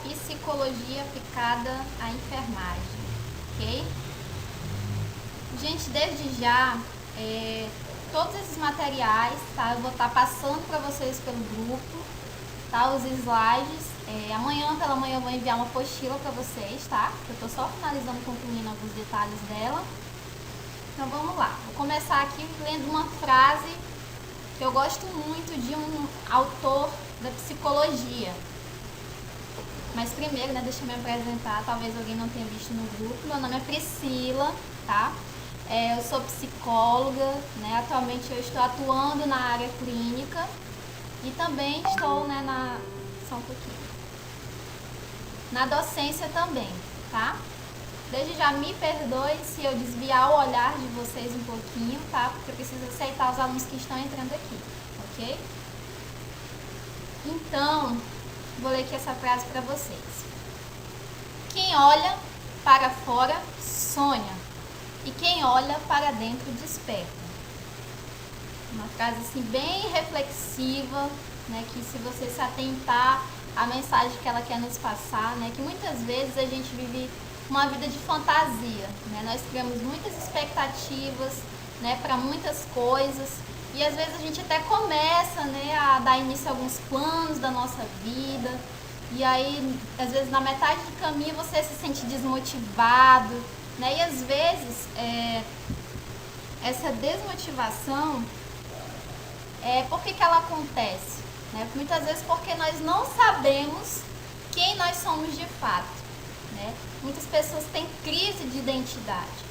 psicologia aplicada à enfermagem, ok? Gente, desde já, todos esses materiais, tá? Eu vou estar passando para vocês pelo grupo, tá? Os slides. Amanhã pela manhã eu vou enviar uma apostila para vocês, tá? Eu tô só finalizando, concluindo alguns detalhes dela. Então vamos lá. Vou começar aqui lendo uma frase que eu gosto muito de um autor da psicologia. Mas primeiro, né, deixa eu me apresentar, talvez alguém não tenha visto no grupo. Meu nome é Priscila, tá? Eu sou psicóloga, né? Atualmente eu estou atuando na área clínica e também estou, né, só um pouquinho, na docência também, tá? Desde já me perdoe se eu desviar o olhar de vocês um pouquinho, tá? Porque eu preciso aceitar os alunos que estão entrando aqui, ok? Então, vou ler aqui essa frase para vocês. Quem olha para fora sonha, e quem olha para dentro desperta. Uma frase assim bem reflexiva, né? Que se você se atentar à mensagem que ela quer nos passar, né? Que muitas vezes a gente vive uma vida de fantasia, né? Nós criamos muitas expectativas, né, para muitas coisas e às vezes a gente até começa, né, a dar início a alguns planos da nossa vida e aí às vezes na metade do caminho você se sente desmotivado, né? E às vezes essa desmotivação por que ela acontece, né? Muitas vezes porque nós não sabemos quem nós somos de fato. Né? Muitas pessoas têm crise de identidade,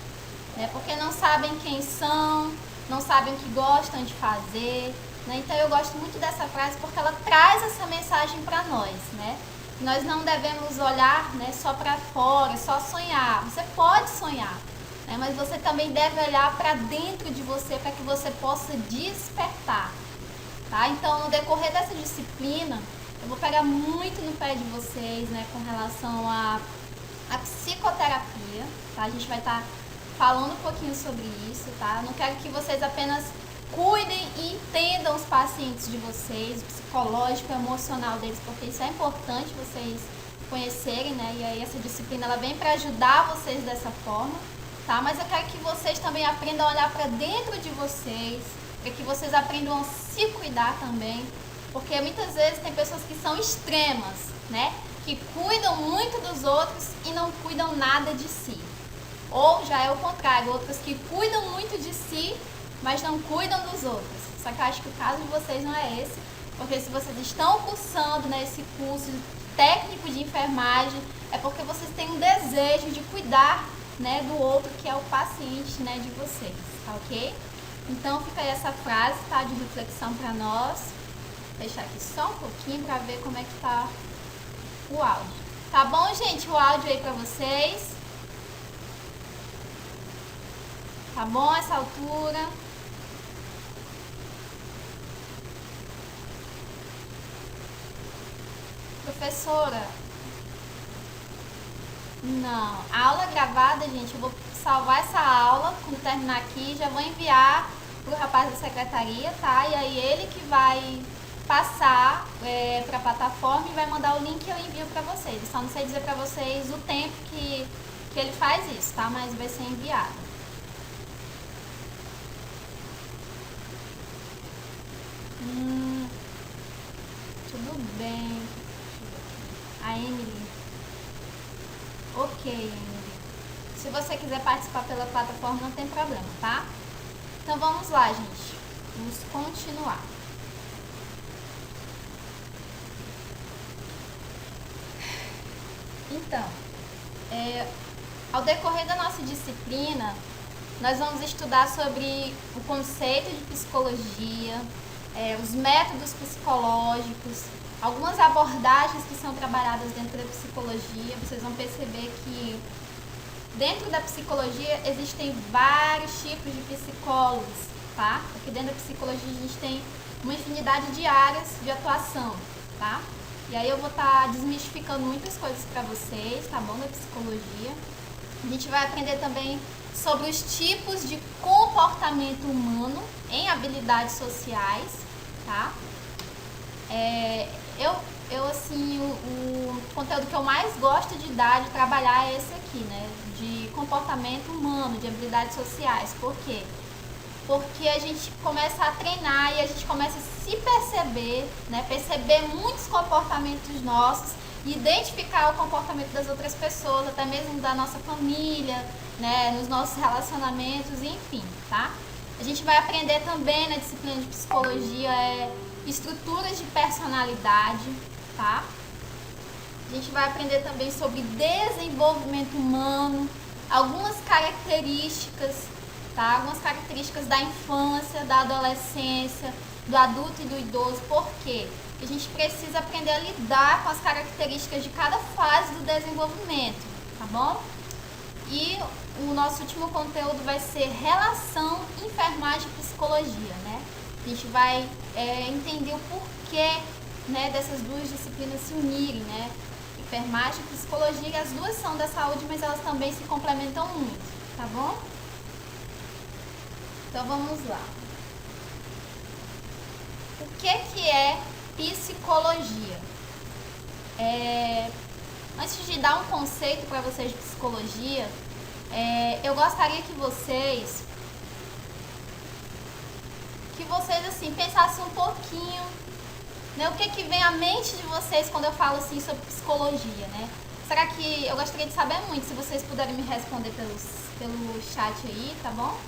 né? Porque não sabem quem são, não sabem o que gostam de fazer, né? Então eu gosto muito dessa frase porque ela traz essa mensagem para nós, né? Nós não devemos olhar, né, só para fora, só sonhar. Você pode sonhar, né? Mas você também deve olhar para dentro de você para que você possa despertar, tá? Então no decorrer dessa disciplina eu vou pegar muito no pé de vocês, né, com relação a psicoterapia, tá? A gente vai estar falando um pouquinho sobre isso, tá? Eu não quero que vocês apenas cuidem e entendam os pacientes de vocês, o psicológico e emocional deles, porque isso é importante vocês conhecerem, né? E aí essa disciplina ela vem para ajudar vocês dessa forma, tá? Mas eu quero que vocês também aprendam a olhar para dentro de vocês, para que vocês aprendam a se cuidar também, porque muitas vezes tem pessoas que são extremas, né? Que cuidam muito dos outros e não cuidam nada de si. Ou já é o contrário, outras que cuidam muito de si, mas não cuidam dos outros. Só que eu acho que o caso de vocês não é esse, porque se vocês estão cursando, né, esse curso técnico de enfermagem, é porque vocês têm um desejo de cuidar, né, do outro, que é o paciente, né, de vocês, tá ok? Então fica aí essa frase, tá, de reflexão para nós. Vou deixar aqui só um pouquinho para ver como é que tá o áudio. Tá bom, gente? O áudio aí pra vocês. Tá bom essa altura? Professora? Não. A aula gravada, gente, eu vou salvar essa aula quando terminar aqui. Já vou enviar pro rapaz da secretaria, tá? E aí ele que vai passar para a plataforma e vai mandar o link que eu envio para vocês. Eu só não sei dizer para vocês o tempo que ele faz isso, tá? Mas vai ser enviado. Tudo bem. A Emily. Ok, Emily. Se você quiser participar pela plataforma, não tem problema, tá? Então vamos lá, gente. Vamos continuar. Então, ao decorrer da nossa disciplina, nós vamos estudar sobre o conceito de psicologia, os métodos psicológicos, algumas abordagens que são trabalhadas dentro da psicologia. Vocês vão perceber que dentro da psicologia existem vários tipos de psicólogos, tá? Porque dentro da psicologia a gente tem uma infinidade de áreas de atuação, tá? E aí eu vou estar desmistificando muitas coisas para vocês, tá bom, da psicologia. A gente vai aprender também sobre os tipos de comportamento humano em habilidades sociais, tá? conteúdo que eu mais gosto de dar, de trabalhar é esse aqui, né? De comportamento humano, de habilidades sociais. Por quê? Porque a gente começa a treinar e a gente começa a se perceber, né? Perceber muitos comportamentos nossos, identificar o comportamento das outras pessoas, até mesmo da nossa família, né? Nos nossos relacionamentos, enfim, tá? A gente vai aprender também na disciplina de psicologia estruturas de personalidade, tá? A gente vai aprender também sobre desenvolvimento humano, algumas características, tá? Algumas características da infância, da adolescência, do adulto e do idoso. Por quê? Porque a gente precisa aprender a lidar com as características de cada fase do desenvolvimento, tá bom? E o nosso último conteúdo vai ser relação, enfermagem e psicologia, né? A gente vai entender o porquê, né, dessas duas disciplinas se unirem, né? Enfermagem e psicologia, as duas são da saúde, mas elas também se complementam muito, tá bom? Então vamos lá. O que é psicologia? Antes de dar um conceito para vocês de psicologia, eu gostaria que vocês assim pensassem um pouquinho, né, o que vem à mente de vocês quando eu falo assim sobre psicologia, né? Será que eu gostaria de saber muito, se vocês puderem me responder pelo chat aí, tá bom?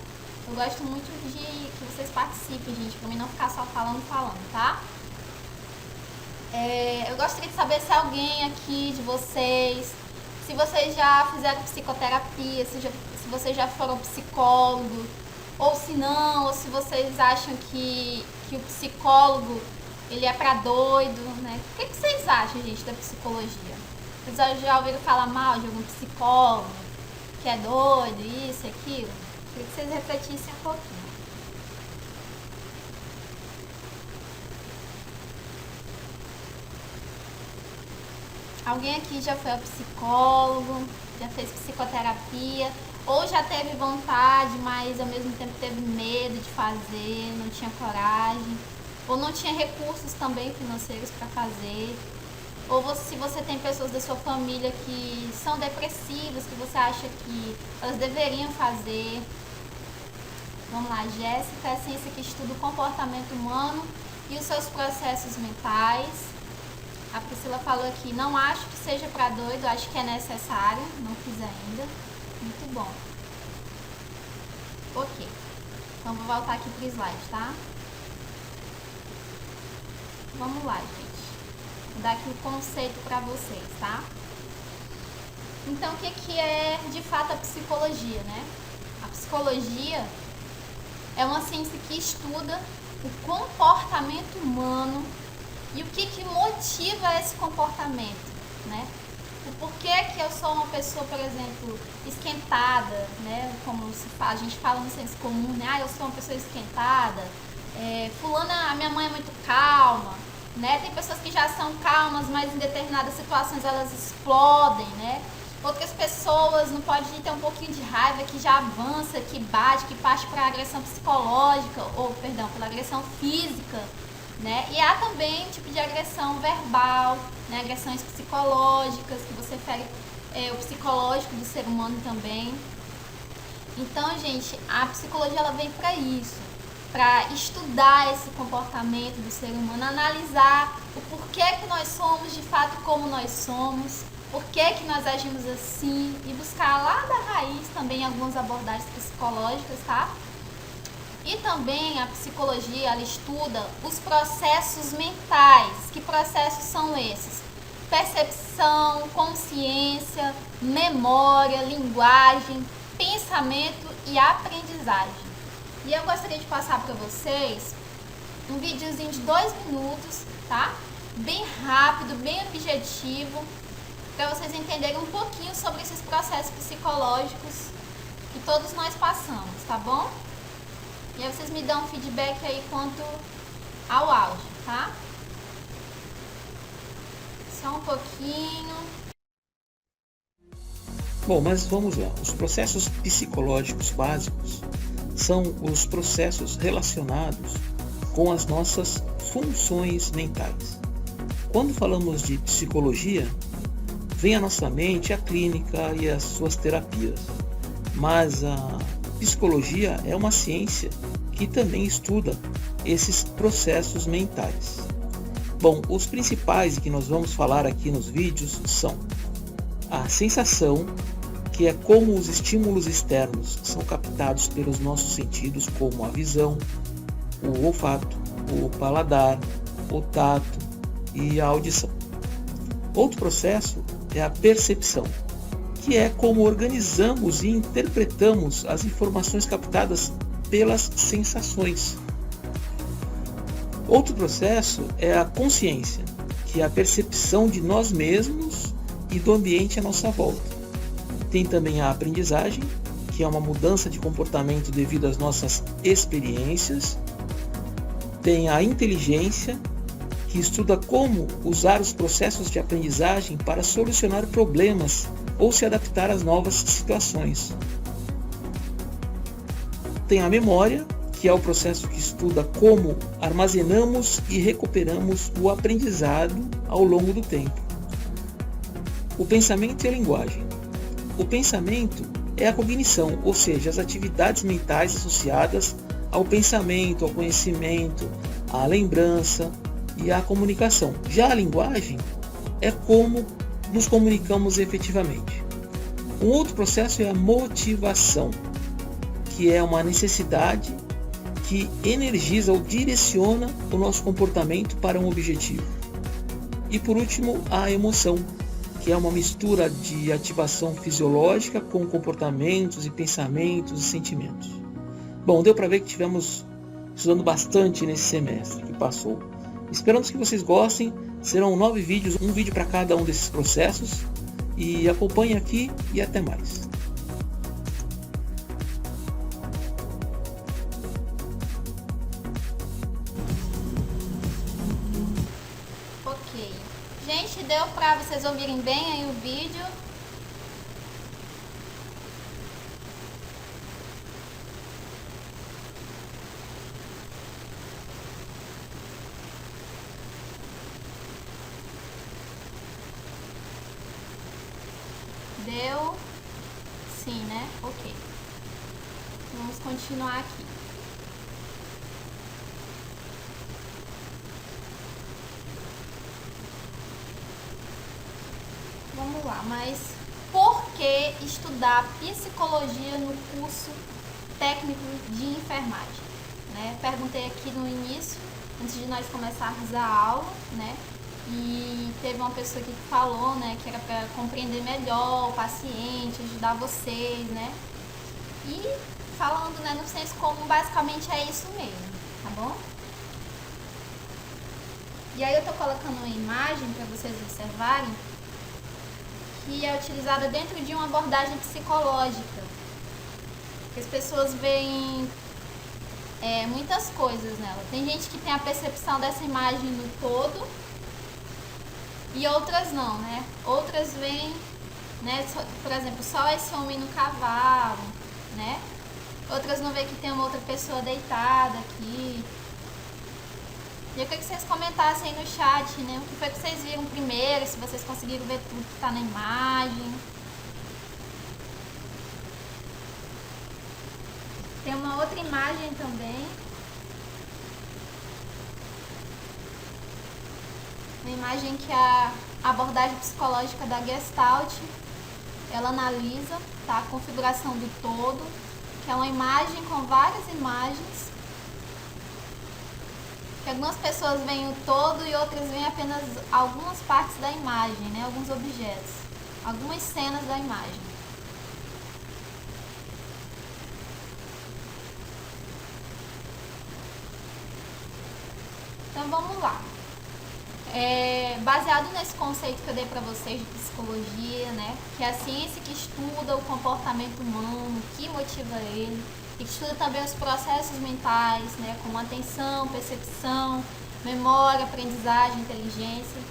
Eu gosto muito de que vocês participem, gente, pra mim não ficar só falando, tá? Eu gostaria de saber se alguém aqui de vocês, se vocês já fizeram psicoterapia, se vocês já foram psicólogo, ou se não, ou se vocês acham que o psicólogo, ele é pra doido, né? O que vocês acham, gente, da psicologia? Vocês já ouviram falar mal de algum psicólogo que é doido, isso, aquilo? Queria que vocês refletissem um pouquinho. Alguém aqui já foi ao psicólogo, já fez psicoterapia, ou já teve vontade, mas ao mesmo tempo teve medo de fazer, não tinha coragem, ou não tinha recursos também financeiros para fazer, ou se você tem pessoas da sua família que são depressivas, que você acha que elas deveriam fazer. Vamos lá, Jéssica, é ciência que estuda o comportamento humano e os seus processos mentais. A Priscila falou aqui, não acho que seja para doido, acho que é necessário, não fiz ainda. Muito bom. Ok, então vou voltar aqui pro slide, tá? Vamos lá, gente. Vou dar aqui o conceito para vocês, tá? Então, o que é de fato a psicologia, né? A psicologia é uma ciência que estuda o comportamento humano e o que motiva esse comportamento, né? O porquê que eu sou uma pessoa, por exemplo, esquentada, né? Como se fala, a gente fala no senso comum, né? Eu sou uma pessoa esquentada. Fulana, a minha mãe é muito calma, né? Tem pessoas que já são calmas, mas em determinadas situações elas explodem, né? Outras pessoas não podem ter um pouquinho de raiva, que já avança, que bate, que parte para agressão psicológica, pela agressão física, né? E há também um tipo de agressão verbal, né? Agressões psicológicas, que você fere o psicológico do ser humano também. Então, gente, a psicologia ela vem para isso, para estudar esse comportamento do ser humano, analisar o porquê que nós somos de fato como nós somos, por que nós agimos assim e buscar lá da raiz também algumas abordagens psicológicas, tá? E também a psicologia, ela estuda os processos mentais. Que processos são esses? Percepção, consciência, memória, linguagem, pensamento e aprendizagem. E eu gostaria de passar para vocês um videozinho de 2 minutos, tá? Bem rápido, bem objetivo, para vocês entenderem um pouquinho sobre esses processos psicológicos que todos nós passamos, tá bom? E aí vocês me dão um feedback aí quanto ao áudio, tá? Só um pouquinho. Bom, mas vamos lá. Os processos psicológicos básicos são os processos relacionados com as nossas funções mentais. Quando falamos de psicologia, vem à nossa mente a clínica e as suas terapias. Mas a psicologia é uma ciência que também estuda esses processos mentais. Bom, os principais que nós vamos falar aqui nos vídeos são a sensação, que é como os estímulos externos são captados pelos nossos sentidos, como a visão, o olfato, o paladar, o tato e a audição. Outro processo é a percepção, que é como organizamos e interpretamos as informações captadas pelas sensações. Outro processo é a consciência, que é a percepção de nós mesmos e do ambiente à nossa volta. Tem também a aprendizagem, que é uma mudança de comportamento devido às nossas experiências. Tem a inteligência, que estuda como usar os processos de aprendizagem para solucionar problemas ou se adaptar às novas situações. Tem a memória, que é o processo que estuda como armazenamos e recuperamos o aprendizado ao longo do tempo. O pensamento e a linguagem. O pensamento é a cognição, ou seja, as atividades mentais associadas ao pensamento, ao conhecimento, à lembrança e à comunicação. Já a linguagem é como nos comunicamos efetivamente. Um outro processo é a motivação, que é uma necessidade que energiza ou direciona o nosso comportamento para um objetivo. E por último, a emoção, que é uma mistura de ativação fisiológica com comportamentos e pensamentos e sentimentos. Bom, deu para ver que tivemos estudando bastante nesse semestre que passou. Esperamos que vocês gostem. Serão 9 vídeos, um vídeo para cada um desses processos. E acompanhe aqui e até mais. Ok. Gente, deu para vocês ouvirem bem aí o vídeo? Deu? Sim, né? Ok. Vamos continuar aqui. Vamos lá, mas por que estudar psicologia no curso técnico de enfermagem? Né? Perguntei aqui no início, antes de nós começarmos a aula, né? E teve uma pessoa aqui que falou, né, que era para compreender melhor o paciente, ajudar vocês, né? E falando, né, no senso comum, basicamente é isso mesmo, tá bom? E aí eu tô colocando uma imagem para vocês observarem que é utilizada dentro de uma abordagem psicológica. As pessoas veem muitas coisas nela. Tem gente que tem a percepção dessa imagem no todo e outras não, né? Outras veem, né, por exemplo, só esse homem no cavalo, né? Outras não veem que tem uma outra pessoa deitada aqui. E eu queria que vocês comentassem aí no chat, né? O que foi que vocês viram primeiro, se vocês conseguiram ver tudo que está na imagem. Tem uma outra imagem também. Uma imagem que a abordagem psicológica da Gestalt, ela analisa, tá, a configuração do todo, que é uma imagem com várias imagens. Que algumas pessoas veem o todo e outras veem apenas algumas partes da imagem, né, alguns objetos, algumas cenas da imagem. Então vamos lá. Baseado nesse conceito que eu dei para vocês de psicologia, né, que é a ciência que estuda o comportamento humano, que motiva ele, e que estuda também os processos mentais, né, como atenção, percepção, memória, aprendizagem, inteligência.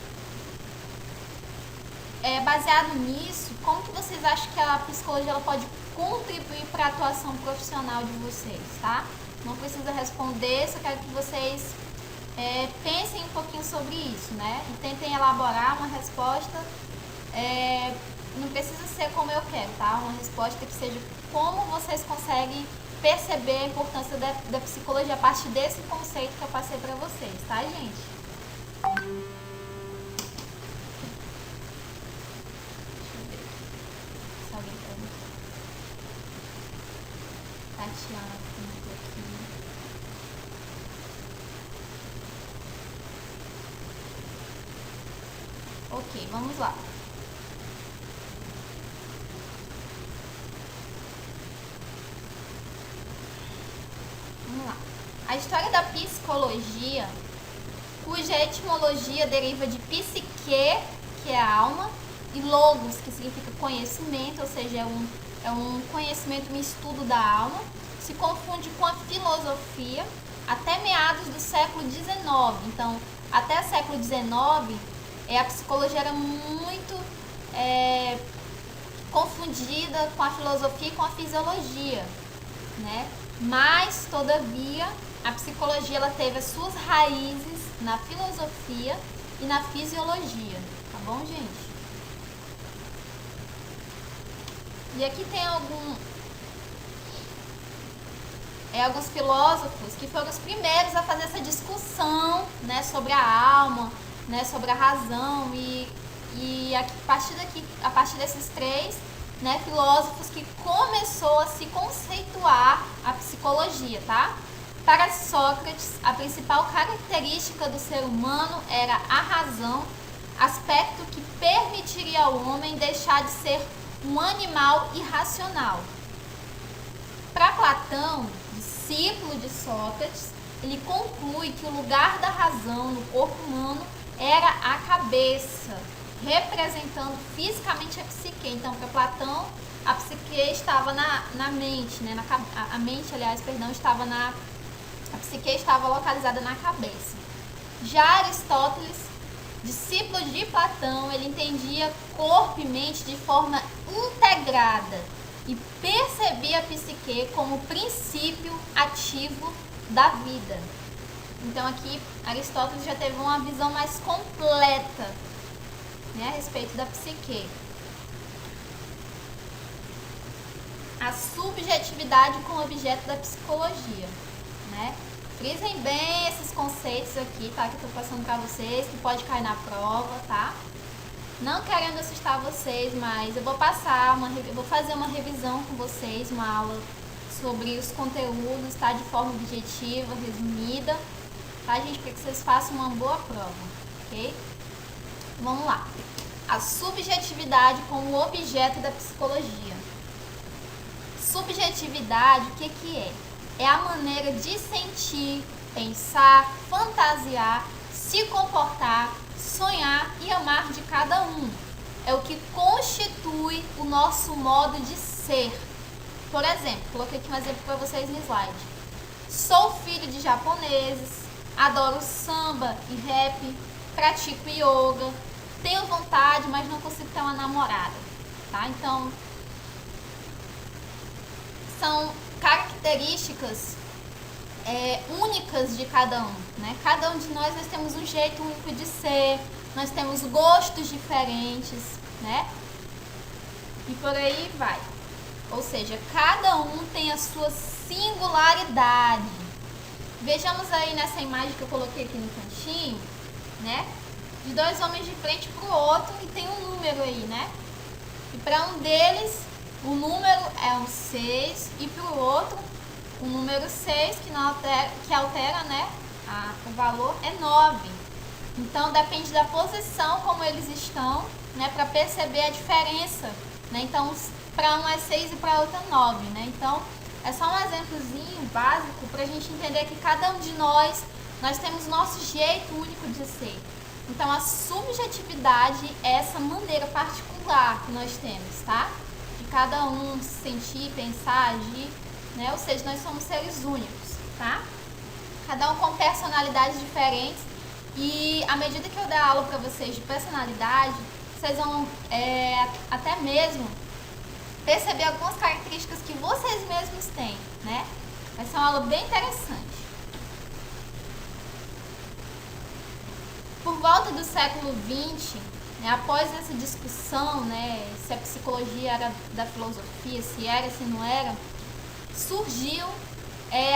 Baseado nisso, como que vocês acham que a psicologia ela pode contribuir para a atuação profissional de vocês, tá? Não precisa responder, só quero que vocês pensem um pouquinho sobre isso, né? E tentem elaborar uma resposta não precisa ser como eu quero, tá? Uma resposta que seja como vocês conseguem perceber a importância da psicologia a partir desse conceito que eu passei pra vocês, tá, gente? Deixa eu ver se alguém perguntou. Tatiana perguntou aqui. Ok, vamos lá. Vamos lá. A história da psicologia, cuja etimologia deriva de psique, que é a alma, e logos, que significa conhecimento, ou seja, é um conhecimento, um estudo da alma, se confunde com a filosofia até meados do século XIX. Então, até o século XIX, a psicologia era muito confundida com a filosofia e com a fisiologia, né? Mas, todavia, a psicologia ela teve as suas raízes na filosofia e na fisiologia, tá bom, gente? E aqui tem alguns filósofos que foram os primeiros a fazer essa discussão, né, sobre a alma, né, sobre a razão e a partir desses três, né, filósofos que começou a se conceituar a psicologia, tá? Para Sócrates, a principal característica do ser humano era a razão, aspecto que permitiria ao homem deixar de ser um animal irracional. Para Platão, discípulo de Sócrates, ele conclui que o lugar da razão no corpo humano era a cabeça, representando fisicamente a psique. Então, para Platão, a psique estava na mente, né? A mente, aliás, perdão, estava a psique estava localizada na cabeça. Já Aristóteles, discípulo de Platão, ele entendia corpo e mente de forma integrada e percebia a psique como princípio ativo da vida. Então aqui Aristóteles já teve uma visão mais completa, né, a respeito da psique. A subjetividade como objeto da psicologia, né? Frisem bem esses conceitos aqui, tá? Que eu tô passando pra vocês, que pode cair na prova, tá? Não querendo assustar vocês, mas eu vou fazer uma revisão com vocês, uma aula sobre os conteúdos, tá? De forma objetiva, resumida, tá, gente? Para que vocês façam uma boa prova, ok? Vamos lá. A subjetividade como objeto da psicologia. Subjetividade, o que é? É a maneira de sentir, pensar, fantasiar, se comportar, sonhar e amar de cada um. É o que constitui o nosso modo de ser. Por exemplo, coloquei aqui um exemplo para vocês no slide. Sou filho de japoneses, adoro samba e rap, pratico yoga, tenho vontade, mas não consigo ter uma namorada, tá? Então, são características únicas de cada um, né? Cada um de nós temos um jeito único de ser, nós temos gostos diferentes, né? E por aí vai. Ou seja, cada um tem a sua singularidade. Vejamos aí nessa imagem que eu coloquei aqui no cantinho, né? De dois homens de frente para o outro e tem um número aí, né? E para um deles, o número é um 6 e para o outro, o número 6, que altera, né? O valor é 9. Então, depende da posição como eles estão, né? Para perceber a diferença, né? Então, para um é 6 e para outro é 9, né? Então, é só um exemplozinho básico para a gente entender que cada um de nós temos nosso jeito único de ser. Então, a subjetividade é essa maneira particular que nós temos, tá? De cada um se sentir, pensar, agir, né? Ou seja, nós somos seres únicos, tá? Cada um com personalidades diferentes e à medida que eu der aula para vocês de personalidade, vocês vão até mesmo perceber algumas características que vocês mesmos têm, né? Vai ser uma aula bem interessante. Por volta do século XX, Após essa discussão, né, se a psicologia era da filosofia, se era, se não era, surgiu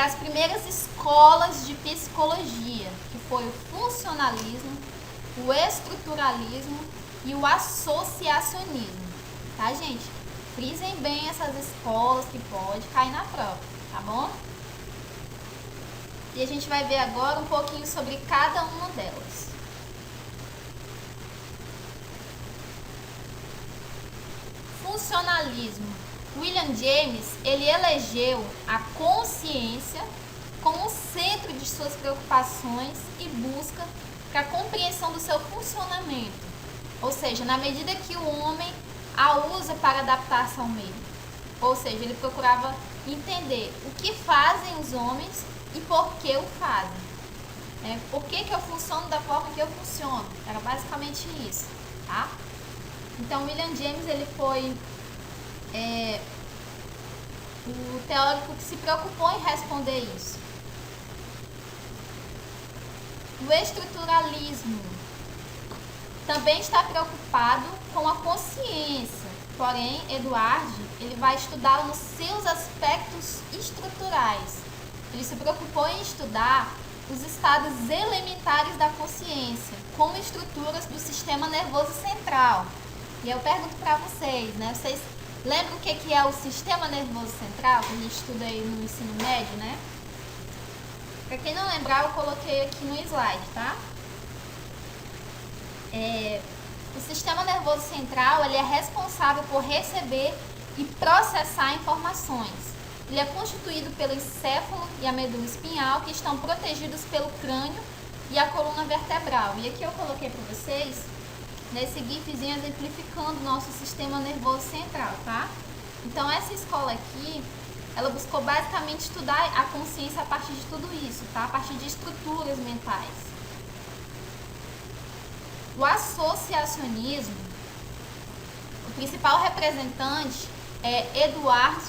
as primeiras escolas de psicologia, que foi o funcionalismo, o estruturalismo e o associacionismo, tá, gente? Frisem bem essas escolas que pode cair na prova, tá bom? E a gente vai ver agora um pouquinho sobre cada uma delas. Funcionalismo. William James, ele elegeu a consciência como o centro de suas preocupações e busca para a compreensão do seu funcionamento. Ou seja, na medida que o homem a usa para adaptar-se ao meio. Ou seja, ele procurava entender o que fazem os homens e por que o fazem. Por que eu funciono da forma que eu funciono? Era basicamente isso, tá? Então, William James, ele foi o teórico que se preocupou em responder isso. O estruturalismo também está preocupado com a consciência, porém, Eduard, ele vai estudá-la nos seus aspectos estruturais. Ele se preocupou em estudar os estados elementares da consciência, como estruturas do sistema nervoso central. E eu pergunto para vocês, né? Vocês lembram o que é o sistema nervoso central, que a gente estuda aí no ensino médio, né? Para quem não lembrar, eu coloquei aqui no slide, tá? O sistema nervoso central, ele é responsável por receber e processar informações. Ele é constituído pelo encéfalo e a medula espinhal, que estão protegidos pelo crânio e a coluna vertebral. E aqui eu coloquei para vocês nesse gifzinho exemplificando o nosso sistema nervoso central, tá? Então, essa escola aqui, ela buscou basicamente estudar a consciência a partir de tudo isso, tá? A partir de estruturas mentais. O associacionismo, o principal representante é Edward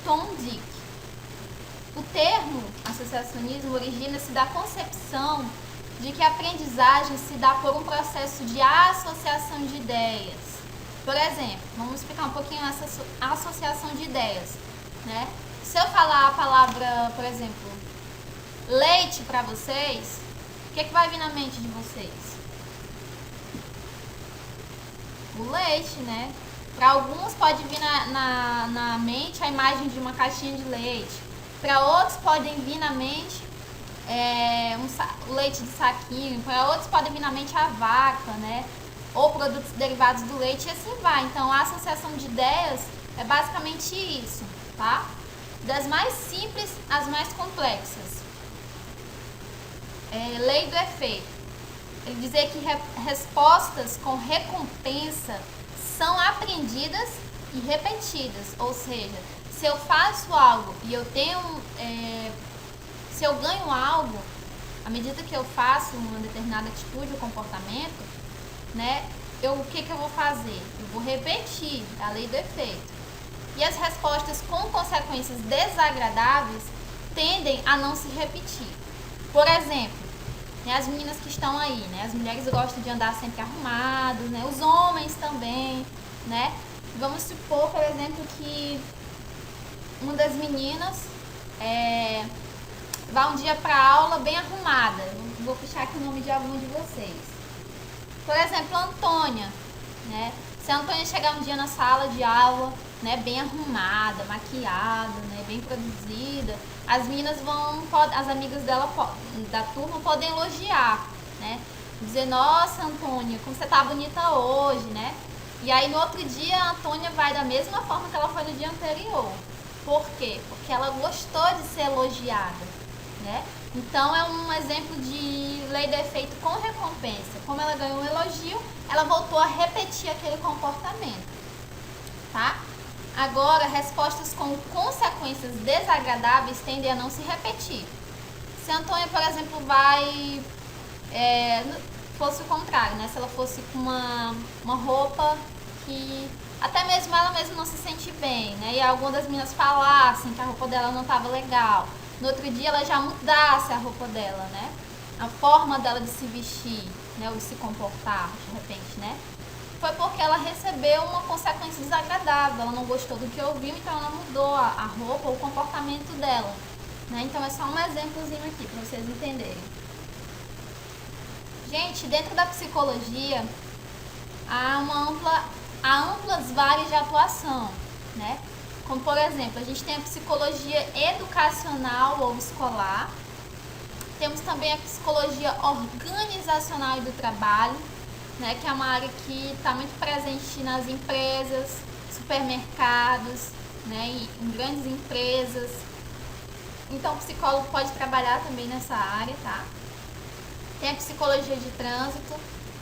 Thorndike. O termo associacionismo origina-se da concepção de que a aprendizagem se dá por um processo de associação de ideias. Por exemplo, vamos explicar um pouquinho essa associação de ideias, né? Se eu falar a palavra, por exemplo, leite para vocês, o que vai vir na mente de vocês? O leite, né? Para alguns pode vir na mente a imagem de uma caixinha de leite. Para outros podem vir na mente o leite de saquinho. Para outros podem vir na mente a vaca, né? Ou produtos derivados do leite e assim vai. Então, a associação de ideias é basicamente isso, tá? Das mais simples às mais complexas. Lei do efeito. Ele dizia que respostas com recompensa são aprendidas e repetidas. Ou seja, se eu faço algo e eu tenho, se eu ganho algo, à medida que eu faço uma determinada atitude ou comportamento, né, o que eu vou fazer? Eu vou repetir a lei do efeito. E as respostas com consequências desagradáveis tendem a não se repetir. Por exemplo, as meninas que estão aí, né? As mulheres gostam de andar sempre arrumadas, né? Os homens também, né? Vamos supor, por exemplo, que uma das meninas vai um dia para aula bem arrumada. Vou puxar aqui o nome de alguma de vocês. Por exemplo, a Antônia, né? Se a Antônia chegar um dia na sala de aula, né, bem arrumada, maquiada, né, bem produzida, as meninas as amigas dela da turma podem elogiar, né? Dizer, nossa, Antônia, como você tá bonita hoje, né? E aí no outro dia a Antônia vai da mesma forma que ela foi no dia anterior. Por quê? Porque ela gostou de ser elogiada, né? Então é um exemplo de lei do efeito com recompensa. Como ela ganhou um elogio, ela voltou a repetir aquele comportamento, tá? Agora, respostas com consequências desagradáveis tendem a não se repetir. Se a Antônia, por exemplo, fosse o contrário, né? Se ela fosse com uma roupa que até mesmo ela mesma não se sente bem, né? E algumas das meninas falassem que a roupa dela não estava legal. No outro dia ela já mudasse a roupa dela, né? A forma dela de se vestir. né, ou de se comportar de repente, né? Foi porque ela recebeu uma consequência desagradável, ela não gostou do que ouviu, então ela mudou a roupa ou o comportamento dela, né? Então é só um exemplozinho aqui para vocês entenderem. Gente, dentro da psicologia há amplas várias de atuação, né? Como por exemplo, a gente tem a psicologia educacional ou escolar, temos também a psicologia organizacional e do trabalho, né, que é uma área que está muito presente nas empresas, supermercados, né, em grandes empresas. Então o psicólogo pode trabalhar também nessa área, tá? Tem a psicologia de trânsito,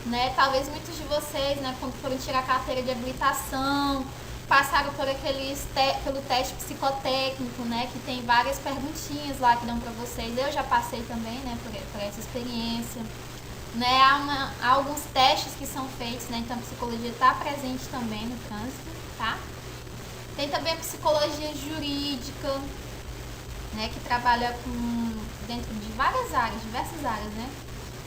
né? Talvez muitos de vocês, né, quando forem tirar a carteira de habilitação, passaram por pelo teste psicotécnico, né, que tem várias perguntinhas lá que dão para vocês. Eu já passei também, né, por essa experiência, né? Há alguns testes que são feitos, né, então a psicologia está presente também no trânsito, tá? Tem também a psicologia jurídica, né, que trabalha dentro de várias áreas, diversas áreas, né,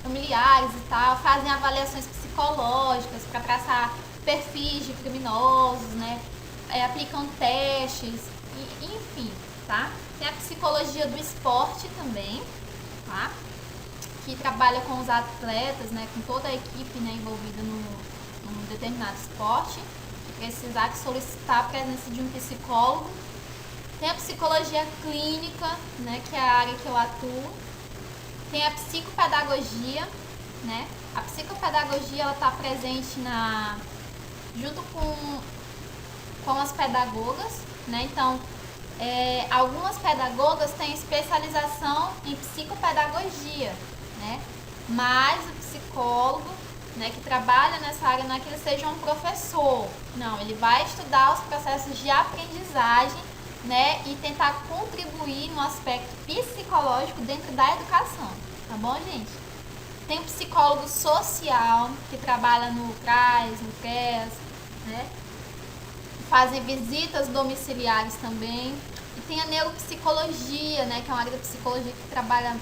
familiares e tal, fazem avaliações psicológicas para traçar perfis de criminosos, né, aplicam testes, enfim, tá? Tem a psicologia do esporte também, tá? Que trabalha com os atletas, né, com toda a equipe, né, envolvida num determinado esporte, que precisar solicitar a presença de um psicólogo. Tem a psicologia clínica, né, que é a área que eu atuo. Tem a psicopedagogia, né? A psicopedagogia ela está presente junto com as pedagogas, né? Então, algumas pedagogas têm especialização em psicopedagogia, né? Mas o psicólogo, né, que trabalha nessa área não é que ele seja um professor, não, ele vai estudar os processos de aprendizagem, né, e tentar contribuir no aspecto psicológico dentro da educação, tá bom, gente? Tem o psicólogo social, que trabalha no CRAS, no CREAS, né? Fazem visitas domiciliares também. E tem a neuropsicologia, né, que é uma área da psicologia que trabalha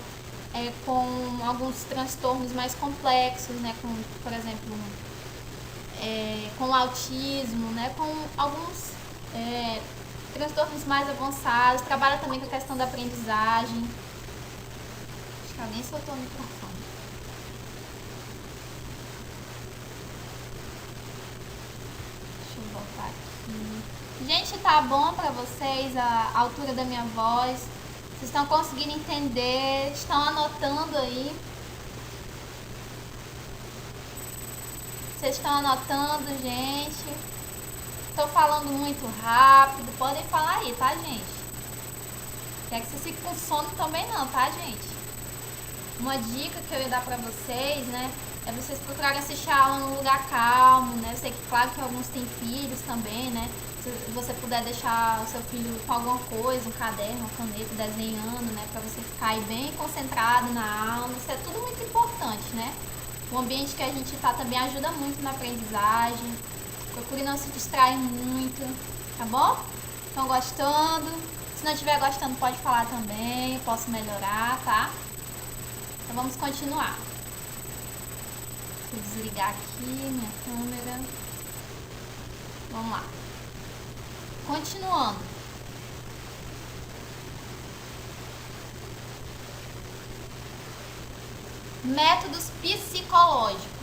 com alguns transtornos mais complexos, né, com, por exemplo, com autismo, né, com alguns transtornos mais avançados. Trabalha também com a questão da aprendizagem. Acho que alguém soltou o microfone. Deixa eu voltar aqui. Gente, tá bom pra vocês a altura da minha voz? Vocês estão conseguindo entender? Estão anotando aí? Vocês estão anotando, gente? Estou falando muito rápido. Podem falar aí, tá, gente? Quer que vocês fiquem com sono também não, tá, gente? Uma dica que eu ia dar pra vocês, né, é vocês procurarem assistir a aula num lugar calmo, né? Eu sei que, claro, que alguns têm filhos também, né? Se você puder deixar o seu filho com alguma coisa, um caderno, uma caneta, desenhando, né? Pra você ficar aí bem concentrado na aula. Isso é tudo muito importante, né? O ambiente que a gente tá também ajuda muito na aprendizagem. Procure não se distrair muito, tá bom? Estão gostando? Se não estiver gostando, pode falar também, posso melhorar, tá? Então vamos continuar. Vou desligar aqui minha câmera. Vamos lá. Continuando. Métodos psicológicos.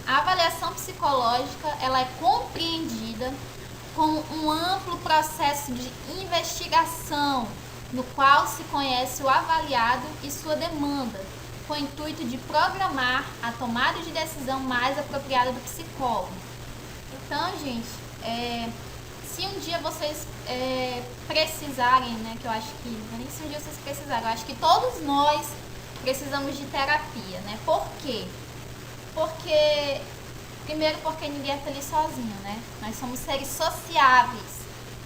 A avaliação psicológica ela é compreendida como um amplo processo de investigação no qual se conhece o avaliado e sua demanda, com o intuito de programar a tomada de decisão mais apropriada do psicólogo. Então, gente, se um dia vocês precisarem, né, que eu acho que, não é nem se um dia vocês precisarem, eu acho que todos nós precisamos de terapia, né? Por quê? Primeiro porque ninguém é feliz sozinho, né? Nós somos seres sociáveis.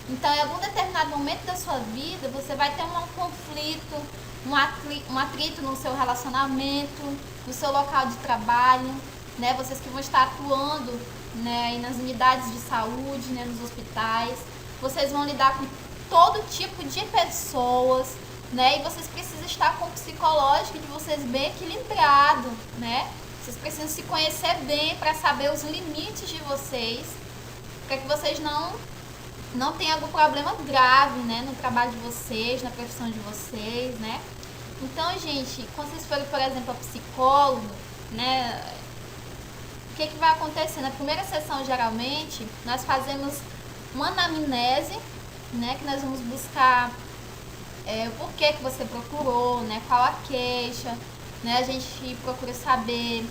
Então, em algum determinado momento da sua vida, você vai ter um conflito, um atrito no seu relacionamento, no seu local de trabalho, né? Vocês que vão estar atuando, né, nas unidades de saúde, né, nos hospitais, vocês vão lidar com todo tipo de pessoas, né? E vocês precisam estar com o psicológico de vocês bem equilibrado, né? Vocês precisam se conhecer bem para saber os limites de vocês, para que vocês não tenham algum problema grave, né, no trabalho de vocês, na profissão de vocês, né? Então, gente, quando vocês forem, por exemplo, a psicólogo, né, o que vai acontecer? Na primeira sessão, geralmente, nós fazemos uma anamnese, né, que nós vamos buscar o porquê que você procurou, né, qual a queixa, né, a gente procura saber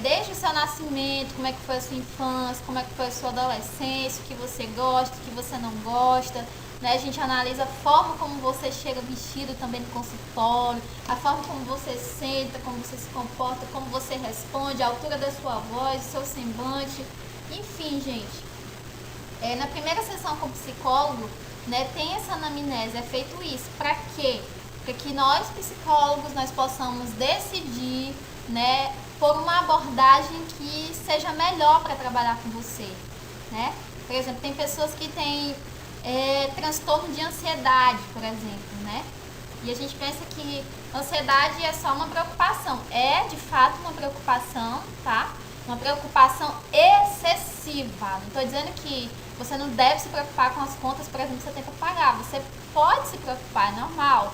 desde o seu nascimento, como é que foi a sua infância, como é que foi a sua adolescência, o que você gosta, o que você não gosta, né, a gente analisa a forma como você chega vestido também no consultório, a forma como você senta, como você se comporta, como você responde, a altura da sua voz, o seu semblante, enfim, gente. Na primeira sessão com o psicólogo, né, tem essa anamnese, é feito isso. Para quê? Para que nós, psicólogos, nós possamos decidir, né, por uma abordagem que seja melhor para trabalhar com você, né? Por exemplo, tem pessoas que têm transtorno de ansiedade, por exemplo, né? E a gente pensa que ansiedade é só uma preocupação. É, de fato, uma preocupação, tá? Uma preocupação excessiva. Não estou dizendo que você não deve se preocupar com as contas, por exemplo, que você tem para pagar. Você pode se preocupar, é normal.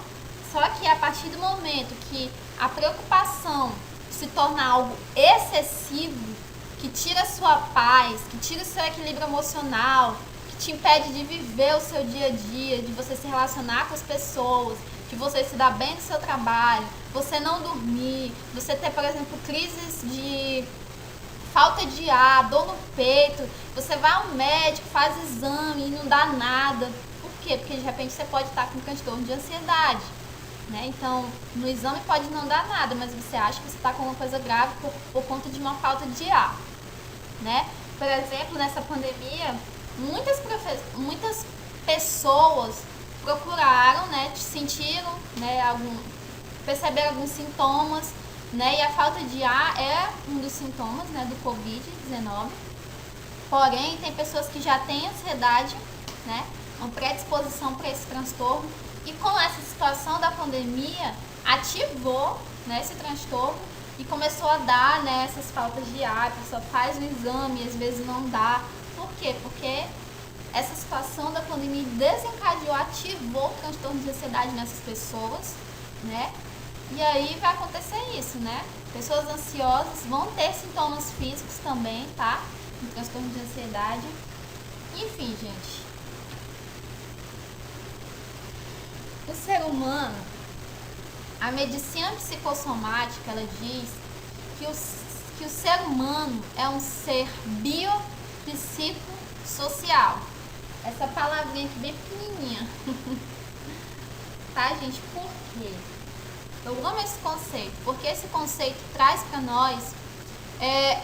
Só que a partir do momento que a preocupação se torna algo excessivo, que tira a sua paz, que tira o seu equilíbrio emocional, que te impede de viver o seu dia a dia, de você se relacionar com as pessoas, de você se dar bem no seu trabalho, você não dormir, você ter, por exemplo, crises de falta de ar, dor no peito, você vai ao médico, faz exame e não dá nada. Por quê? Porque de repente você pode estar com transtorno de ansiedade, né? Então, no exame pode não dar nada, mas você acha que você está com uma coisa grave por conta de uma falta de ar, né? Por exemplo, nessa pandemia, muitas pessoas procuraram, né, sentiram, né, perceberam alguns sintomas, né, e a falta de ar é um dos sintomas, né, do Covid-19. Porém, tem pessoas que já têm ansiedade, né, uma predisposição para esse transtorno, e com essa situação da pandemia ativou, né, esse transtorno e começou a dar, né, essas faltas de ar. A pessoa faz o exame e às vezes não dá. Por quê? Porque essa situação da pandemia desencadeou, ativou o transtorno de ansiedade nessas pessoas, né? E aí vai acontecer isso, né? Pessoas ansiosas vão ter sintomas físicos também, tá? Um transtorno de ansiedade. Enfim, gente. O ser humano, a medicina psicossomática, ela diz que o ser humano é um ser biopsicossocial. Essa palavrinha aqui bem pequenininha. Tá, gente? Por quê? Eu amo esse conceito, porque esse conceito traz para nós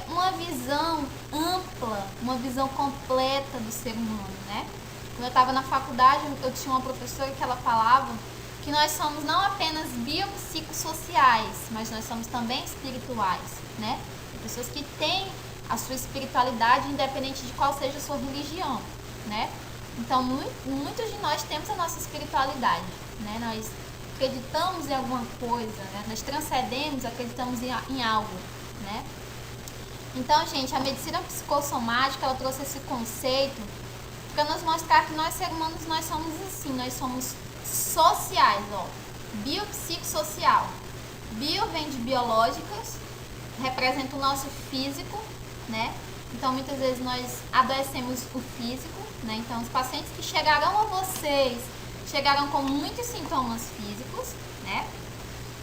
uma visão ampla, uma visão completa do ser humano, né? Quando eu estava na faculdade, eu tinha uma professora que ela falava que nós somos não apenas biopsicossociais, mas nós somos também espirituais, né? Tem pessoas que têm a sua espiritualidade independente de qual seja a sua religião, né? Então, muitos de nós temos a nossa espiritualidade, né? Nós acreditamos em alguma coisa, né? Nós transcendemos, acreditamos em algo, né? Então, gente, a medicina psicossomática, ela trouxe esse conceito para nos mostrar que nós, seres humanos, nós somos assim, nós somos sociais, ó, biopsicossocial. Bio vem de biológicas, representa o nosso físico, né? Então, muitas vezes nós adoecemos o físico, né? Então, os pacientes que chegarão a vocês, chegaram com muitos sintomas físicos, né?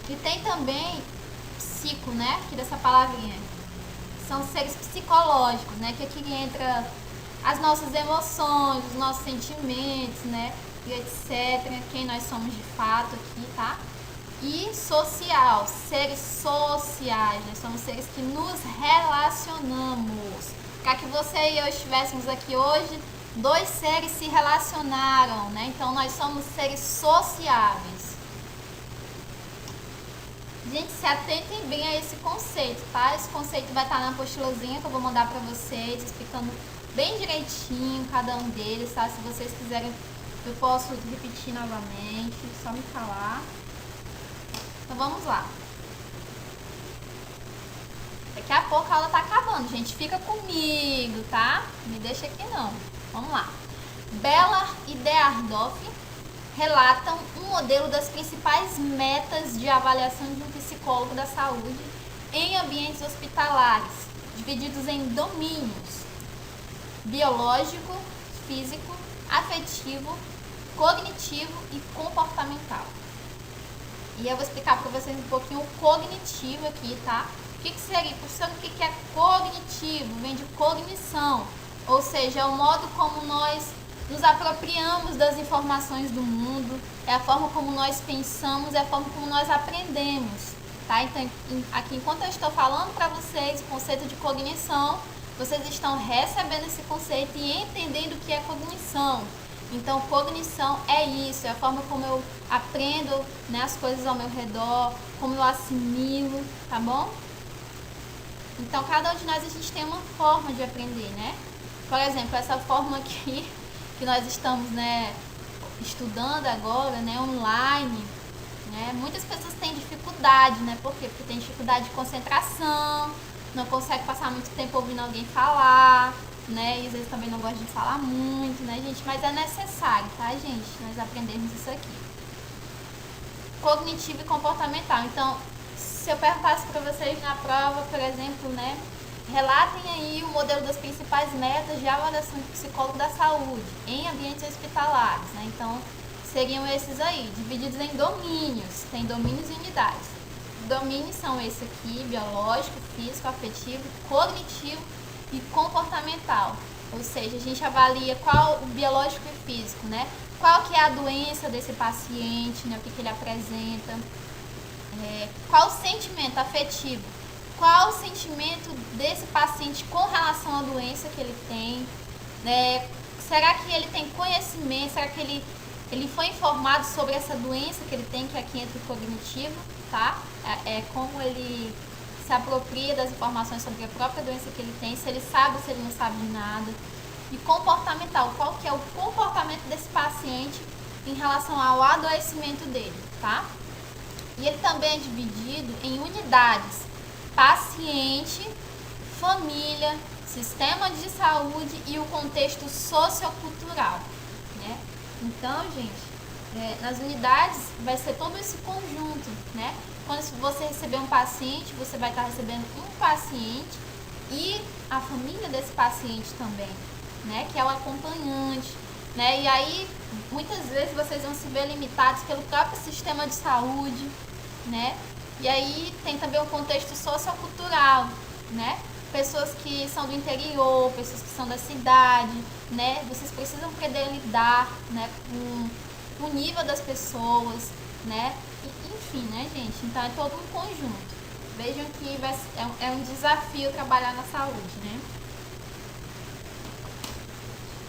E tem também psico, né? Aqui dessa palavrinha. São seres psicológicos, né? Que aqui entra as nossas emoções, os nossos sentimentos, né? E etc. Quem nós somos de fato aqui, tá? E social, seres sociais, nós somos seres que nos relacionamos. Para que você e eu estivéssemos aqui hoje, dois seres se relacionaram, né? Então nós somos seres sociáveis. Gente, se atentem bem a esse conceito, tá? Esse conceito vai estar na apostilazinha que eu vou mandar para vocês, explicando bem direitinho cada um deles, tá? Se vocês quiserem, eu posso repetir novamente, só me falar. Então vamos lá. Daqui a pouco a aula tá acabando, gente. Fica comigo, tá? Me deixa aqui não. Vamos lá. Beller e Deardorff relatam um modelo das principais metas de avaliação de um psicólogo da saúde em ambientes hospitalares, divididos em domínios: biológico, físico, afetivo, cognitivo e comportamental. E eu vou explicar para vocês um pouquinho o cognitivo aqui, tá? O que seria? Professor, o que é cognitivo? Vem de cognição, ou seja, é o modo como nós nos apropriamos das informações do mundo, é a forma como nós pensamos, é a forma como nós aprendemos, tá? Então, aqui, enquanto eu estou falando para vocês o conceito de cognição, vocês estão recebendo esse conceito e entendendo o que é cognição. Então, cognição é isso, é a forma como eu aprendo, né, as coisas ao meu redor, como eu assimilo, tá bom? Então, cada um de nós, a gente tem uma forma de aprender, né? Por exemplo, essa forma aqui que nós estamos, né, estudando agora, né, online, né? Muitas pessoas têm dificuldade, né? Por quê? Porque tem dificuldade de concentração, não consegue passar muito tempo ouvindo alguém falar, né? E às vezes também não gosta de falar muito, né, gente? Mas é necessário, tá, gente? Nós aprendermos isso aqui. Cognitivo e comportamental. Então, se eu perguntasse para vocês na prova, por exemplo, né? Relatem aí o modelo das principais metas de avaliação de psicólogo da saúde em ambientes hospitalares, né? Então, seriam esses aí, divididos em domínios. Tem domínios e unidades. Domínios são esse aqui: biológico, físico, afetivo, cognitivo e comportamental. Ou seja, a gente avalia qual o biológico e físico, né? Qual que é a doença desse paciente, né? O que ele apresenta. Qual o sentimento afetivo? Qual o sentimento desse paciente com relação à doença que ele tem? Será que ele tem conhecimento? Será que ele foi informado sobre essa doença que ele tem, que aqui entra o cognitivo, tá? É como ele se apropria das informações sobre a própria doença que ele tem, se ele sabe ou se ele não sabe de nada. E comportamental, qual que é o comportamento desse paciente em relação ao adoecimento dele, tá? E ele também é dividido em unidades: paciente, família, sistema de saúde e o contexto sociocultural, né? Então, gente, nas unidades vai ser todo esse conjunto, né? Quando você receber um paciente, você vai estar recebendo um paciente e a família desse paciente também, né? Que é o acompanhante, né? E aí, muitas vezes vocês vão se ver limitados pelo próprio sistema de saúde, né? E aí tem também o contexto sociocultural, né? Pessoas que são do interior, pessoas que são da cidade, né? Vocês precisam aprender a lidar, né, com o nível das pessoas, né? Enfim, né, gente? Então é todo um conjunto. Vejam que é um desafio trabalhar na saúde, né?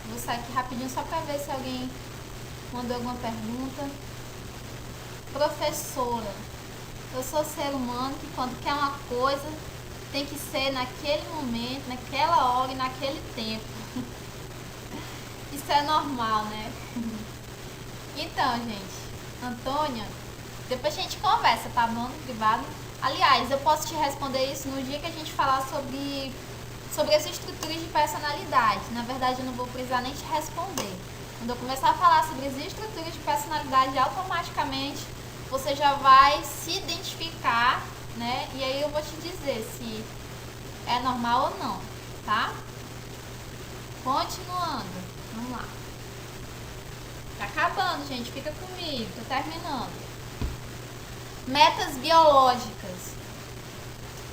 Vou sair aqui rapidinho só para ver se alguém mandou alguma pergunta. Professora, eu sou ser humano que quando quer uma coisa tem que ser naquele momento, naquela hora e naquele tempo. Isso é normal, né? Então, gente, Antônia, depois a gente conversa, tá bom? No privado. Aliás, eu posso te responder isso no dia que a gente falar sobre as estruturas de personalidade. Na verdade, eu não vou precisar nem te responder. Quando eu começar a falar sobre as estruturas de personalidade, automaticamente você já vai se identificar, né? E aí eu vou te dizer se é normal ou não, tá? Continuando, vamos lá. Tá acabando, gente, fica comigo, tô terminando. Metas biológicas.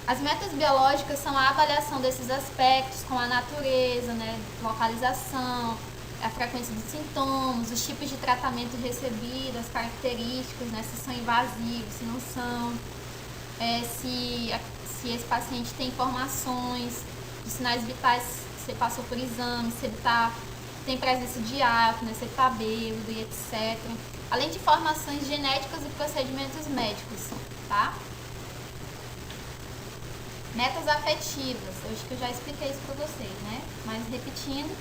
As metas biológicas são a avaliação desses aspectos, como a natureza, né, localização, a frequência dos sintomas, os tipos de tratamento recebido, as características, né, se são invasivos, se não são, se esse paciente tem informações de sinais vitais, se ele passou por exame, se ele tem presença de álcool, né, se ele está bêbado e etc. Além de informações genéticas e procedimentos médicos, tá? Metas afetivas, eu acho que eu já expliquei isso para vocês, né? Mas repetindo,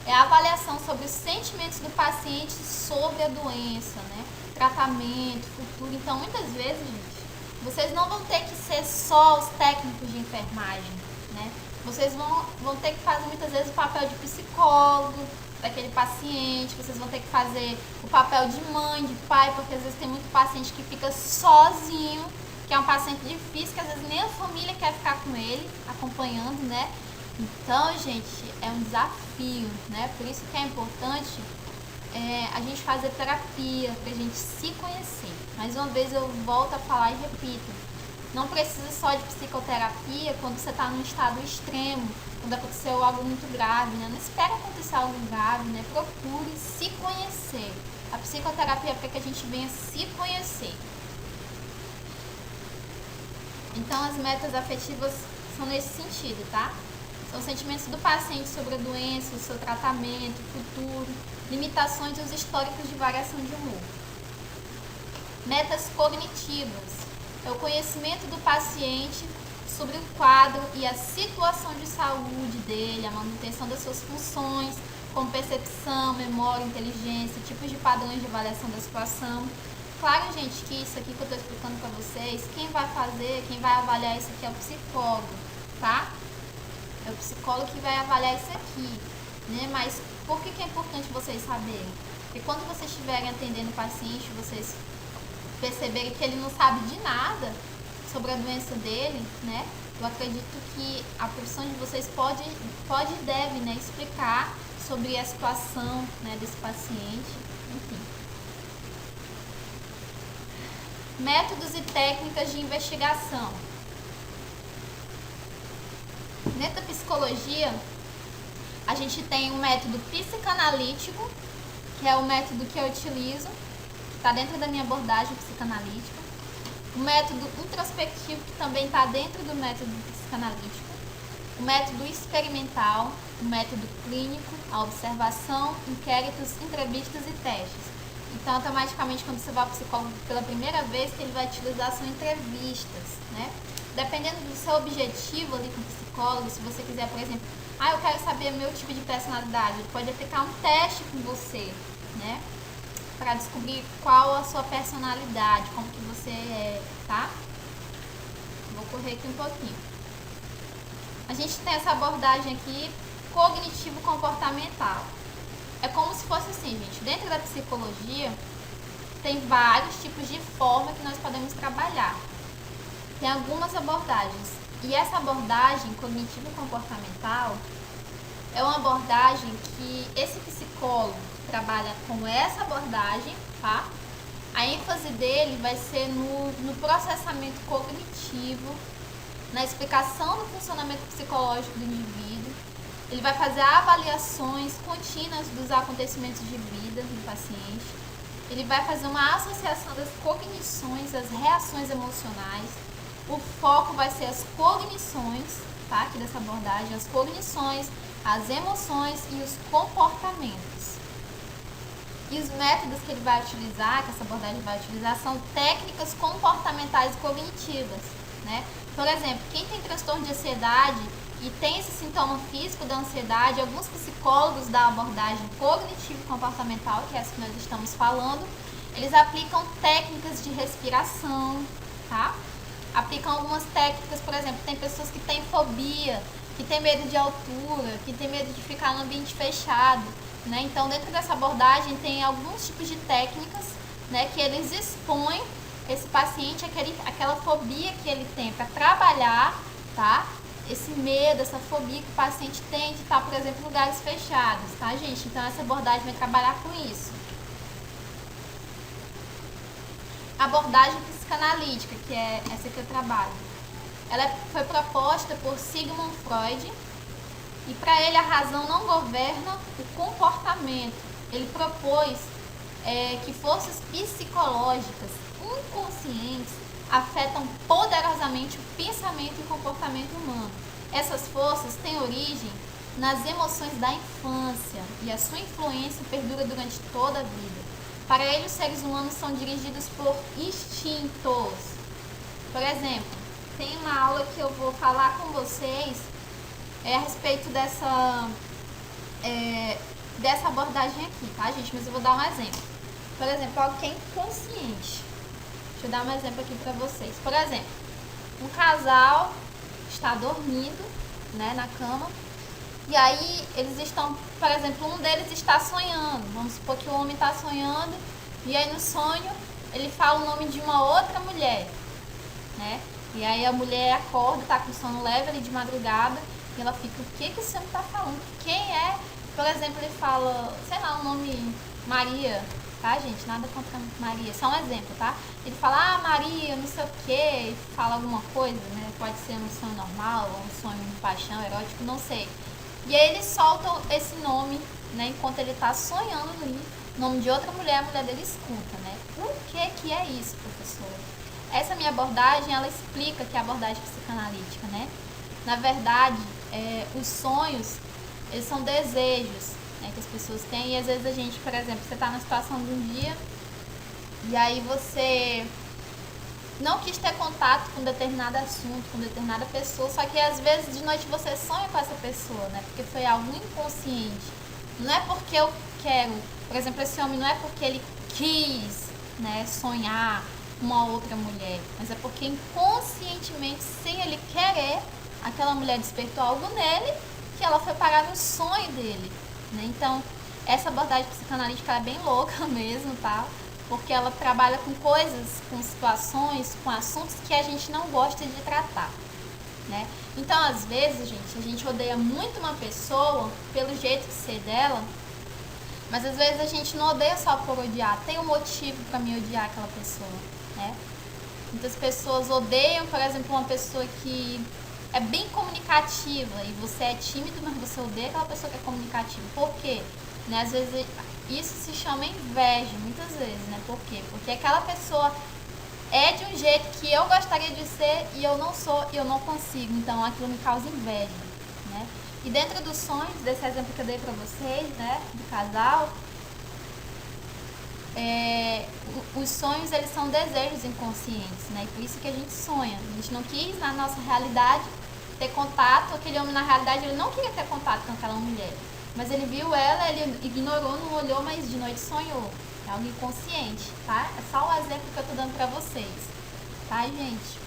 é a avaliação sobre os sentimentos do paciente sobre a doença, né? Tratamento, futuro. Então, muitas vezes, gente, vocês não vão ter que ser só os técnicos de enfermagem, né? Vocês vão ter que fazer muitas vezes o papel de psicólogo daquele paciente, vocês vão ter que fazer o papel de mãe, de pai, porque às vezes tem muito paciente que fica sozinho, que é um paciente difícil, que às vezes nem a família quer ficar com ele, acompanhando, né? Então, gente, é um desafio, né? Por isso que é importante a gente fazer terapia, pra gente se conhecer. Mais uma vez eu volto a falar e repito, não precisa só de psicoterapia quando você está num estado extremo, quando aconteceu algo muito grave, né? Não espere acontecer algo grave, né? Procure se conhecer. A psicoterapia é para que a gente venha se conhecer. Então, as metas afetivas são nesse sentido, tá? São sentimentos do paciente sobre a doença, o seu tratamento, o futuro, limitações e os históricos de variação de humor. Metas cognitivas. É o conhecimento do paciente sobre o quadro e a situação de saúde dele, a manutenção das suas funções, como percepção, memória, inteligência, tipos de padrões de avaliação da situação. Claro, gente, que isso aqui que eu estou explicando para vocês, quem vai avaliar isso aqui é o psicólogo, tá? É o psicólogo que vai avaliar isso aqui, né? Mas por que é importante vocês saberem? Porque quando vocês estiverem atendendo o paciente, vocês perceberem que ele não sabe de nada sobre a doença dele, né? Eu acredito que a profissão de vocês pode e deve, né, explicar sobre a situação, né, desse paciente, enfim. Métodos e técnicas de investigação. Dentro da psicologia, a gente tem um método psicanalítico, que é o método que eu utilizo, que está dentro da minha abordagem psicanalítica. O método introspectivo, que também está dentro do método psicanalítico. O método experimental, o método clínico, a observação, inquéritos, entrevistas e testes. Então, automaticamente, quando você vai ao psicólogo pela primeira vez, que ele vai utilizar são entrevistas, né? Dependendo do seu objetivo ali com o psicólogo, se você quiser, por exemplo, eu quero saber meu tipo de personalidade, ele pode aplicar um teste com você, né? Para descobrir qual a sua personalidade, como que você é, tá? Vou correr aqui um pouquinho. A gente tem essa abordagem aqui, cognitivo-comportamental. É como se fosse assim, gente, dentro da psicologia, tem vários tipos de forma que nós podemos trabalhar. Tem algumas abordagens. E essa abordagem cognitivo-comportamental é uma abordagem que esse psicólogo trabalha com essa abordagem, tá? A ênfase dele vai ser no processamento cognitivo, na explicação do funcionamento psicológico do indivíduo. Ele vai fazer avaliações contínuas dos acontecimentos de vida do paciente. Ele vai fazer uma associação das cognições, das reações emocionais. O foco vai ser as cognições, tá? Aqui dessa abordagem, as cognições, as emoções e os comportamentos. E os métodos que ele vai utilizar, que essa abordagem vai utilizar, são técnicas comportamentais e cognitivas, né? Por exemplo, quem tem transtorno de ansiedade e tem esse sintoma físico da ansiedade, alguns psicólogos da abordagem cognitivo-comportamental, que é essa que nós estamos falando, eles aplicam técnicas de respiração, tá? Aplicam algumas técnicas, por exemplo, tem pessoas que têm fobia, que têm medo de altura, que têm medo de ficar no ambiente fechado, né? Então, dentro dessa abordagem, tem alguns tipos de técnicas, né, que eles expõem esse paciente, aquela fobia que ele tem, para trabalhar, tá? Esse medo, essa fobia que o paciente tem de estar, por exemplo, em lugares fechados, tá, gente? Então, essa abordagem vai trabalhar com isso. A abordagem psicanalítica, que é essa que eu trabalho, ela foi proposta por Sigmund Freud, e para ele a razão não governa o comportamento. Ele propôs que forças psicológicas inconscientes afetam poderosamente o pensamento e o comportamento humano. Essas forças têm origem nas emoções da infância e a sua influência perdura durante toda a vida. Para ele, os seres humanos são dirigidos por instintos. Por exemplo, tem uma aula que eu vou falar com vocês a respeito dessa abordagem aqui, tá, gente? Mas eu vou dar um exemplo. Por exemplo, algo que é inconsciente. Deixa eu dar um exemplo aqui pra vocês. Por exemplo, um casal está dormindo, né, na cama, e aí eles estão, por exemplo, um deles está sonhando. Vamos supor que o homem está sonhando, e aí no sonho ele fala o nome de uma outra mulher, né? E aí a mulher acorda, tá com sono leve ali de madrugada, e ela fica, o que esse homem tá falando? Quem é? Por exemplo, ele fala, sei lá, o nome Maria, tá, gente? Nada contra Maria, só um exemplo, tá? Ele fala, Maria, não sei o que, fala alguma coisa, né? Pode ser um sonho normal, ou um sonho de paixão, erótico, não sei. E aí eles soltam esse nome, né? Enquanto ele tá sonhando ali, nome de outra mulher, a mulher dele escuta, né? Por que é isso, professora? Essa minha abordagem, ela explica que é a abordagem psicanalítica, né? Na verdade, os sonhos, eles são desejos, né, que as pessoas têm, e às vezes a gente, por exemplo, você tá na situação de um dia, e aí você não quis ter contato com determinado assunto, com determinada pessoa, só que às vezes de noite você sonha com essa pessoa, né? Porque foi algo inconsciente. Não é porque eu quero, por exemplo, esse homem não é porque ele quis, né, sonhar uma outra mulher, mas é porque inconscientemente, sem ele querer, aquela mulher despertou algo nele que ela foi parar no sonho dele, né? Então, essa abordagem psicanalítica é bem louca mesmo, tá? Porque ela trabalha com coisas, com situações, com assuntos que a gente não gosta de tratar, né? Então, às vezes, gente, a gente odeia muito uma pessoa pelo jeito de ser dela, mas às vezes a gente não odeia só por odiar, tem um motivo para me odiar aquela pessoa, né? Muitas pessoas odeiam, por exemplo, uma pessoa que é bem comunicativa e você é tímido, mas você odeia aquela pessoa que é comunicativa. Por quê? Né? Às vezes isso se chama inveja, muitas vezes, né? Por quê? Porque aquela pessoa é de um jeito que eu gostaria de ser e eu não sou e eu não consigo. Então aquilo me causa inveja, né? E dentro dos sonhos, desse exemplo que eu dei pra vocês, né? Do casal, os sonhos, eles são desejos inconscientes, né? E por isso que a gente sonha. A gente não quis, na nossa realidade, ter contato. Aquele homem, na realidade, ele não queria ter contato com aquela mulher. Mas ele viu ela, ele ignorou, não olhou, mas de noite sonhou. É algo inconsciente, tá? É só o exemplo que eu tô dando pra vocês. Tá, gente?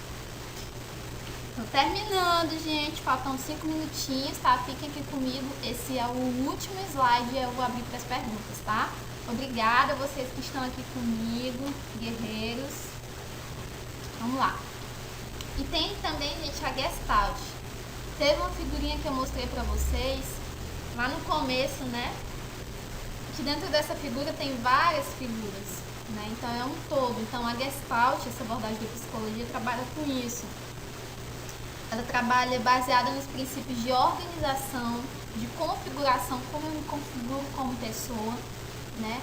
Tô terminando, gente. Faltam 5 minutinhos, tá? Fiquem aqui comigo. Esse é o último slide. Eu vou abrir para as perguntas, tá? Obrigada a vocês que estão aqui comigo, guerreiros. Vamos lá. E tem também, gente, a Gestalt. Teve uma figurinha que eu mostrei pra vocês lá no começo, né? Que dentro dessa figura tem várias figuras, né? Então é um todo. Então a Gestalt, essa abordagem da psicologia, trabalha com isso. Ela trabalha baseada nos princípios de organização, de configuração, como eu me configuro como pessoa, né?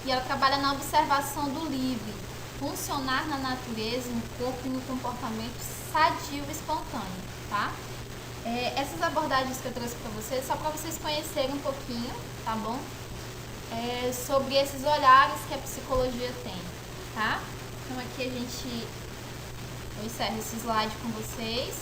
E ela trabalha na observação do livre, funcionar na natureza, no corpo e no comportamento sadio e espontâneo, tá? Essas abordagens que eu trouxe para vocês, só para vocês conhecerem um pouquinho, tá bom? Sobre esses olhares que a psicologia tem, tá? Então aqui eu encerro esse slide com vocês.